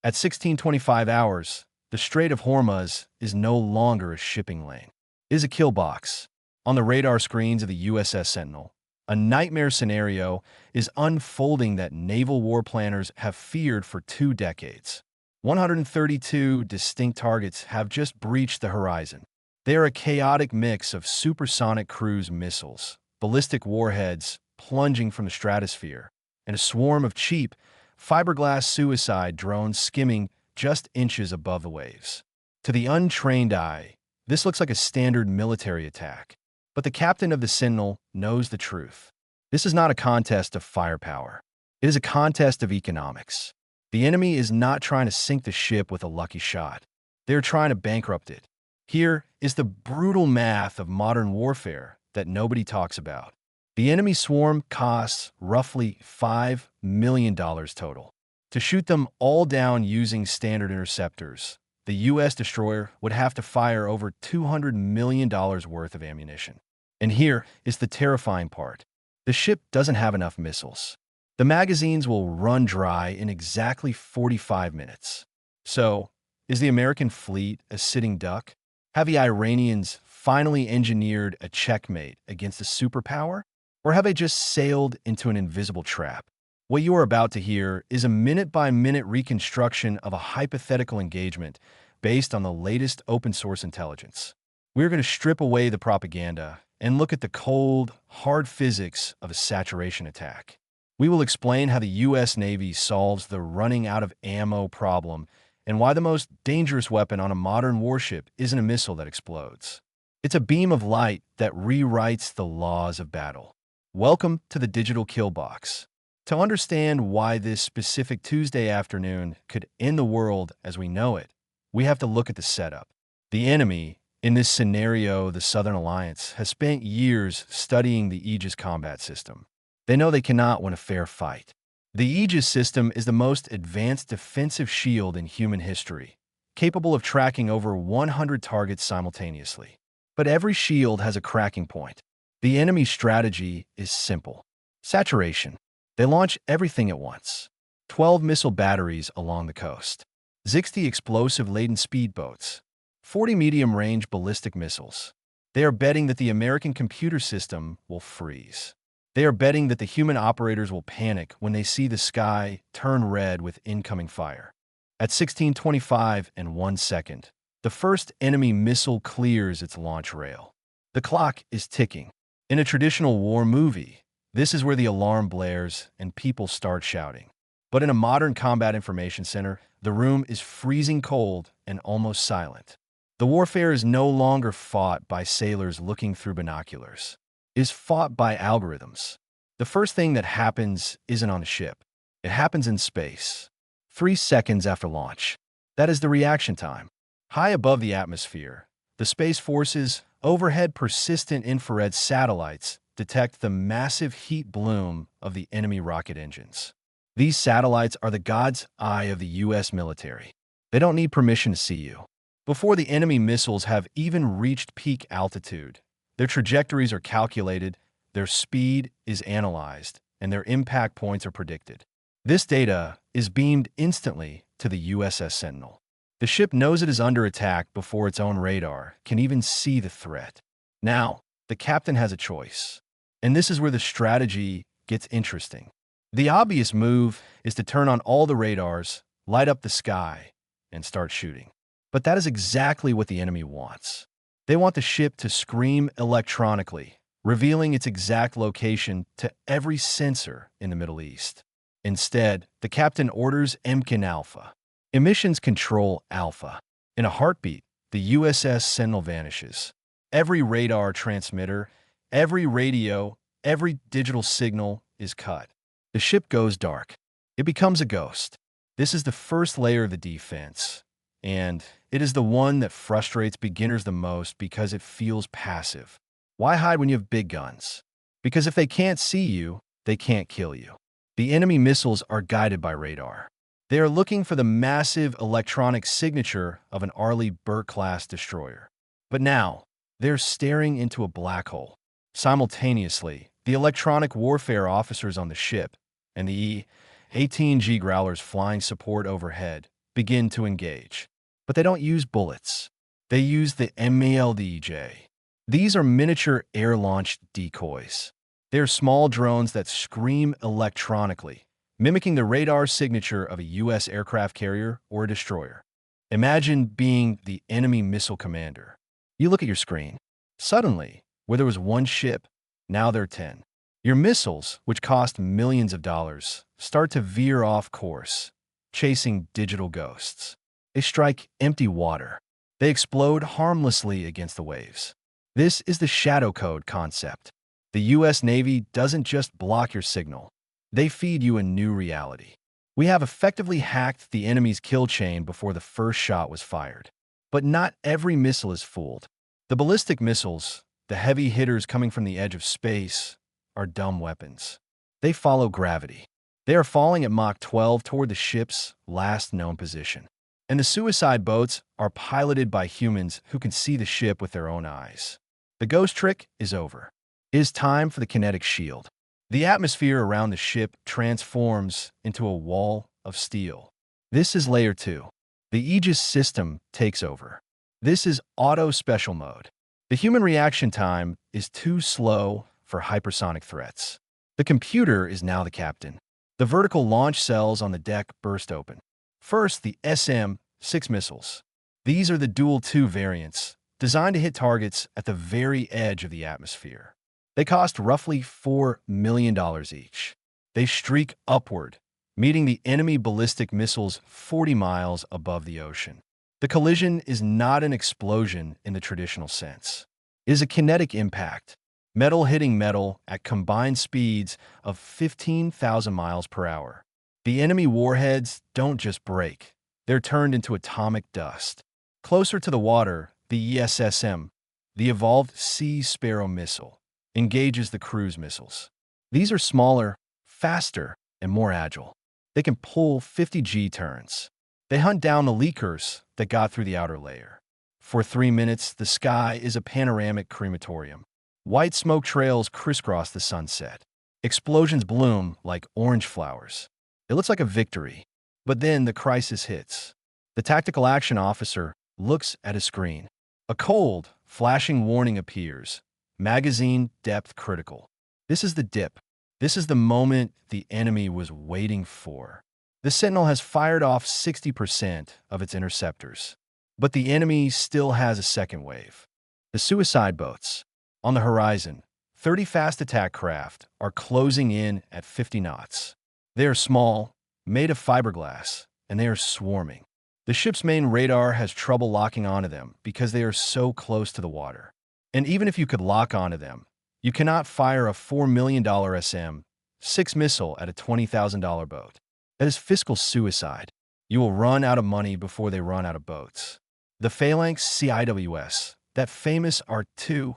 At 1625 hours, the Strait of Hormuz is no longer a shipping lane. It is a kill box. On the radar screens of the USS Sentinel, a nightmare scenario is unfolding that naval war planners have feared for 2 decades. 132 distinct targets have just breached the horizon. They are a chaotic mix of supersonic cruise missiles, ballistic warheads plunging from the stratosphere, and a swarm of cheap, fiberglass suicide drones skimming just inches above the waves. To the untrained eye, this looks like a standard military attack. But the captain of the Sentinel knows the truth. This is not a contest of firepower. It is a contest of economics. The enemy is not trying to sink the ship with a lucky shot. They are trying to bankrupt it. Here is the brutal math of modern warfare that nobody talks about. The enemy swarm costs roughly $5 million total. To shoot them all down using standard interceptors, the U.S. destroyer would have to fire over $200 million worth of ammunition. And here is the terrifying part. The ship doesn't have enough missiles. The magazines will run dry in exactly 45 minutes. So, is the American fleet a sitting duck? Have the Iranians finally engineered a checkmate against a superpower? Or have they just sailed into an invisible trap? What you are about to hear is a minute-by-minute reconstruction of a hypothetical engagement based on the latest open-source intelligence. We're going to strip away the propaganda and look at the cold, hard physics of a saturation attack. We will explain how the U.S. Navy solves the running out of ammo problem and why the most dangerous weapon on a modern warship isn't a missile that explodes. It's a beam of light that rewrites the laws of battle. Welcome to the Digital Kill Box. To understand why this specific Tuesday afternoon could end the world as we know it, we have to look at the setup. The enemy, in this scenario, the Southern Alliance, has spent years studying the Aegis combat system. They know they cannot win a fair fight. The Aegis system is the most advanced defensive shield in human history, capable of tracking over 100 targets simultaneously. But every shield has a cracking point. The enemy's strategy is simple. Saturation. They launch everything at once. 12 missile batteries along the coast, 60 explosive-laden speedboats, 40 medium-range ballistic missiles. They are betting that the American computer system will freeze. They are betting that the human operators will panic when they see the sky turn red with incoming fire. At 16:25 and 1 second, the first enemy missile clears its launch rail. The clock is ticking. In a traditional war movie, this is where the alarm blares and people start shouting. But in a modern combat information center, the room is freezing cold and almost silent. The warfare is no longer fought by sailors looking through binoculars. It is fought by algorithms. The first thing that happens isn't on a ship. It happens in space. 3 seconds after launch. That is the reaction time. High above the atmosphere, the Space Force's overhead persistent infrared satellites detect the massive heat bloom of the enemy rocket engines. These satellites are the God's eye of the U.S. military. They don't need permission to see you. Before the enemy missiles have even reached peak altitude, their trajectories are calculated, their speed is analyzed, and their impact points are predicted. This data is beamed instantly to the USS Sentinel. The ship knows it is under attack before its own radar can even see the threat. Now, the captain has a choice. And this is where the strategy gets interesting. The obvious move is to turn on all the radars, light up the sky, and start shooting. But that is exactly what the enemy wants. They want the ship to scream electronically, revealing its exact location to every sensor in the Middle East. Instead, the captain orders MCAN Alpha. Emissions Control Alpha. In a heartbeat, the USS Sentinel vanishes. Every radar transmitter, every radio, every digital signal is cut. The ship goes dark. It becomes a ghost. This is the first layer of the defense, and it is the one that frustrates beginners the most because it feels passive. Why hide when you have big guns? Because if they can't see you, they can't kill you. The enemy missiles are guided by radar. They are looking for the massive electronic signature of an Arleigh Burke-class destroyer. But now, they're staring into a black hole. Simultaneously, the electronic warfare officers on the ship and the E-18G Growlers flying support overhead begin to engage. But they don't use bullets. They use the M-NavyUpdate. These are miniature air-launched decoys. They are small drones that scream electronically, mimicking the radar signature of a U.S. aircraft carrier or a destroyer. Imagine being the enemy missile commander. You look at your screen. Suddenly, where there was one ship, now there are 10. Your missiles, which cost millions of dollars, start to veer off course, chasing digital ghosts. They strike empty water. They explode harmlessly against the waves. This is the shadow code concept. The U.S. Navy doesn't just block your signal. They feed you a new reality. We have effectively hacked the enemy's kill chain before the first shot was fired. But not every missile is fooled. The ballistic missiles, the heavy hitters coming from the edge of space, are dumb weapons. They follow gravity. They are falling at Mach 12 toward the ship's last known position. And the suicide boats are piloted by humans who can see the ship with their own eyes. The ghost trick is over. It is time for the kinetic shield. The atmosphere around the ship transforms into a wall of steel. This is Layer 2. The Aegis system takes over. This is Auto Special Mode. The human reaction time is too slow for hypersonic threats. The computer is now the captain. The vertical launch cells on the deck burst open. First, the SM-6 missiles. These are the Dual 2 variants, designed to hit targets at the very edge of the atmosphere. They cost roughly $4 million each. They streak upward, meeting the enemy ballistic missiles 40 miles above the ocean. The collision is not an explosion in the traditional sense. It is a kinetic impact, metal hitting metal at combined speeds of 15,000 miles per hour. The enemy warheads don't just break. They're turned into atomic dust. Closer to the water, the ESSM, the Evolved Sea Sparrow missile, engages the cruise missiles. These are smaller, faster, and more agile. They can pull 50 G-turns. They hunt down the leakers that got through the outer layer. For 3 minutes, the sky is a panoramic crematorium. White smoke trails crisscross the sunset. Explosions bloom like orange flowers. It looks like a victory. But then the crisis hits. The tactical action officer looks at a screen. A cold, flashing warning appears. Magazine depth critical. This is the dip. This is the moment the enemy was waiting for. The Sentinel has fired off 60% of its interceptors. But the enemy still has a second wave. The suicide boats. On the horizon, 30 fast attack craft are closing in at 50 knots. They are small, made of fiberglass, and they are swarming. The ship's main radar has trouble locking onto them because they are so close to the water. And even if you could lock onto them, you cannot fire a $4 million SM-6 missile at a $20,000 boat. That is fiscal suicide. You will run out of money before they run out of boats. The Phalanx CIWS, that famous R2,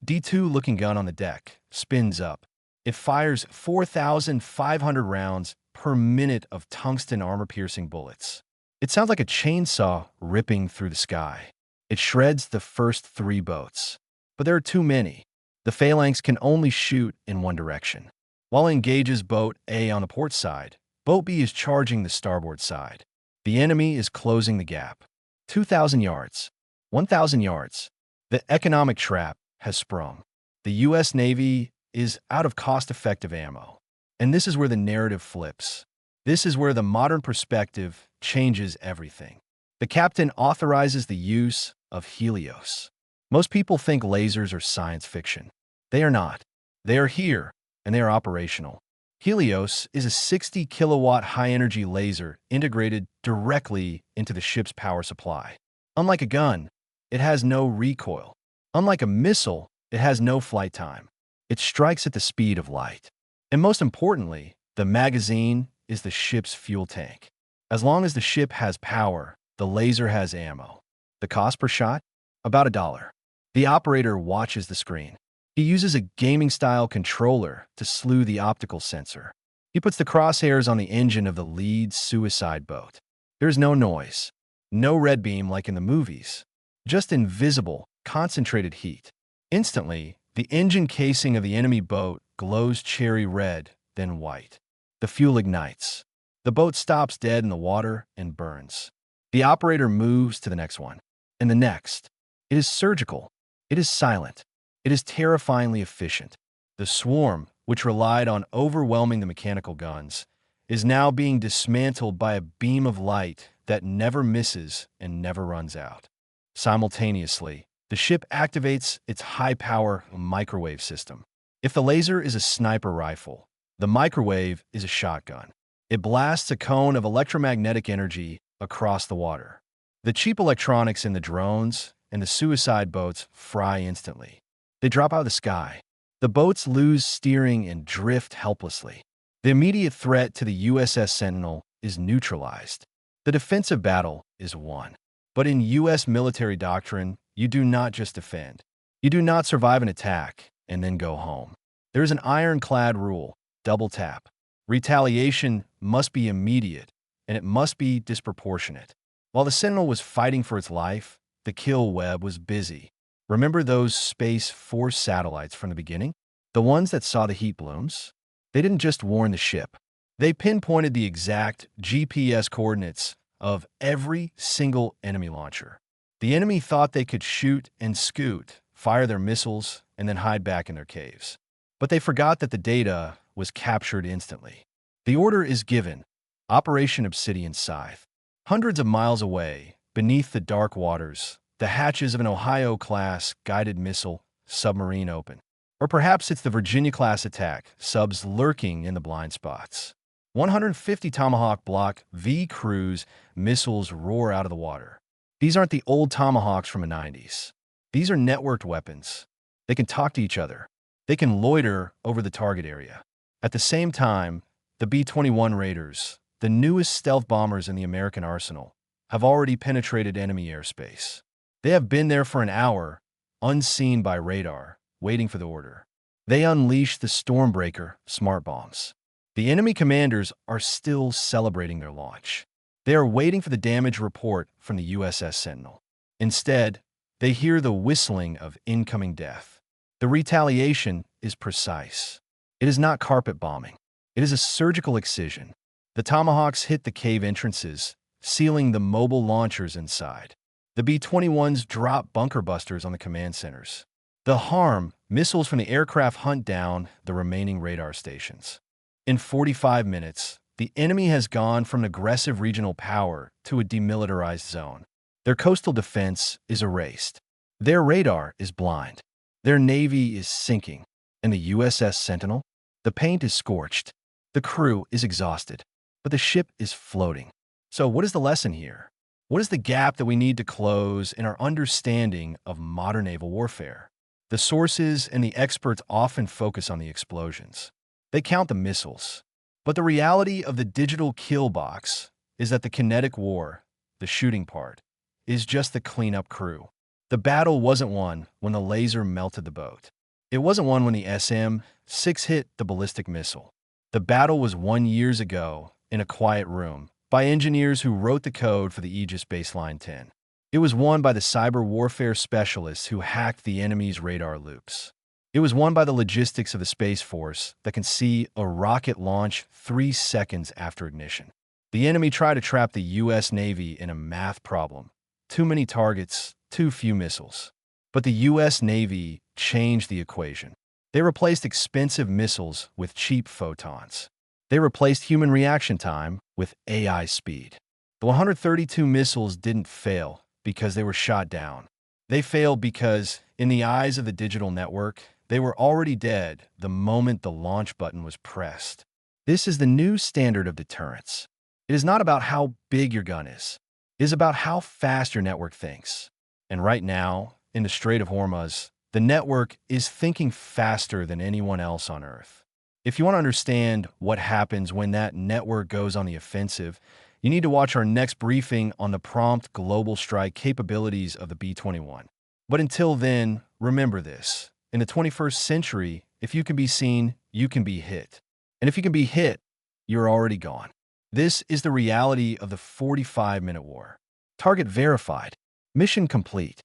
D2-looking gun on the deck, spins up. It fires 4,500 rounds per minute of tungsten armor-piercing bullets. It sounds like a chainsaw ripping through the sky. It shreds the first 3 boats. But there are too many. The Phalanx can only shoot in one direction. While it engages Boat A on the port side, Boat B is charging the starboard side. The enemy is closing the gap. 2,000 yards. 1,000 yards. The economic trap has sprung. The U.S. Navy is out of cost-effective ammo. And this is where the narrative flips. This is where the modern perspective changes everything. The captain authorizes the use of Helios. Most people think lasers are science fiction. They are not. They are here, and they are operational. Helios is a 60-kilowatt high-energy laser integrated directly into the ship's power supply. Unlike a gun, it has no recoil. Unlike a missile, it has no flight time. It strikes at the speed of light. And most importantly, the magazine is the ship's fuel tank. As long as the ship has power, the laser has ammo. The cost per shot? About $1. The operator watches the screen. He uses a gaming-style controller to slew the optical sensor. He puts the crosshairs on the engine of the lead suicide boat. There's no noise, no red beam like in the movies, just invisible, concentrated heat. Instantly, the engine casing of the enemy boat glows cherry red, then white. The fuel ignites. The boat stops dead in the water and burns. The operator moves to the next one, and the next. It is surgical. It is silent. It is terrifyingly efficient. The swarm, which relied on overwhelming the mechanical guns, is now being dismantled by a beam of light that never misses and never runs out. Simultaneously, the ship activates its high-power microwave system. If the laser is a sniper rifle, the microwave is a shotgun. It blasts a cone of electromagnetic energy across the water. The cheap electronics in the drones and the suicide boats fry instantly. They drop out of the sky. The boats lose steering and drift helplessly. The immediate threat to the USS Sentinel is neutralized. The defensive battle is won. But in U.S. military doctrine, you do not just defend. You do not survive an attack and then go home. There is an ironclad rule: double tap. Retaliation must be immediate, and it must be disproportionate. While the Sentinel was fighting for its life, the kill web was busy. Remember those Space Force satellites from the beginning? The ones that saw the heat blooms? They didn't just warn the ship. They pinpointed the exact GPS coordinates of every single enemy launcher. The enemy thought they could shoot and scoot, fire their missiles, and then hide back in their caves. But they forgot that the data was captured instantly. The order is given: Operation Obsidian Scythe. Hundreds of miles away, beneath the dark waters, the hatches of an Ohio-class guided missile submarine open. Or perhaps it's the Virginia-class attack subs lurking in the blind spots. 150 Tomahawk Block V cruise missiles roar out of the water. These aren't the old Tomahawks from the 90s. These are networked weapons. They can talk to each other. They can loiter over the target area. At the same time, the B-21 Raiders, the newest stealth bombers in the American arsenal, have already penetrated enemy airspace. They have been there for an hour, unseen by radar, waiting for the order. They unleash the Stormbreaker smart bombs. The enemy commanders are still celebrating their launch. They are waiting for the damage report from the USS Sentinel. Instead, they hear the whistling of incoming death. The retaliation is precise. It is not carpet bombing. It is a surgical excision. The Tomahawks hit the cave entrances, sealing the mobile launchers inside. The B-21s drop bunker busters on the command centers. The harm, missiles from the aircraft hunt down the remaining radar stations. In 45 minutes, the enemy has gone from an aggressive regional power to a demilitarized zone. Their coastal defense is erased. Their radar is blind. Their navy is sinking. And the USS Sentinel? The paint is scorched. The crew is exhausted. But the ship is floating. So what is the lesson here? What is the gap that we need to close in our understanding of modern naval warfare? The sources and the experts often focus on the explosions. They count the missiles. But the reality of the digital kill box is that the kinetic war, the shooting part, is just the cleanup crew. The battle wasn't won when the laser melted the boat. It wasn't won when the SM-6 hit the ballistic missile. The battle was won years ago in a quiet room by engineers who wrote the code for the Aegis Baseline 10. It was won by the cyber warfare specialists who hacked the enemy's radar loops. It was won by the logistics of the Space Force that can see a rocket launch 3 seconds after ignition. The enemy tried to trap the U.S. Navy in a math problem: too many targets, too few missiles. But the U.S. Navy changed the equation. They replaced expensive missiles with cheap photons. They replaced human reaction time with AI speed. The 132 missiles didn't fail because they were shot down. They failed because, in the eyes of the digital network, they were already dead the moment the launch button was pressed. This is the new standard of deterrence. It is not about how big your gun is. It is about how fast your network thinks. And right now, in the Strait of Hormuz, the network is thinking faster than anyone else on Earth. If you want to understand what happens when that network goes on the offensive, you need to watch our next briefing on the prompt global strike capabilities of the B-21. But until then, remember this. In the 21st century, if you can be seen, you can be hit. And if you can be hit, you're already gone. This is the reality of the 45-minute war. Target verified. Mission complete.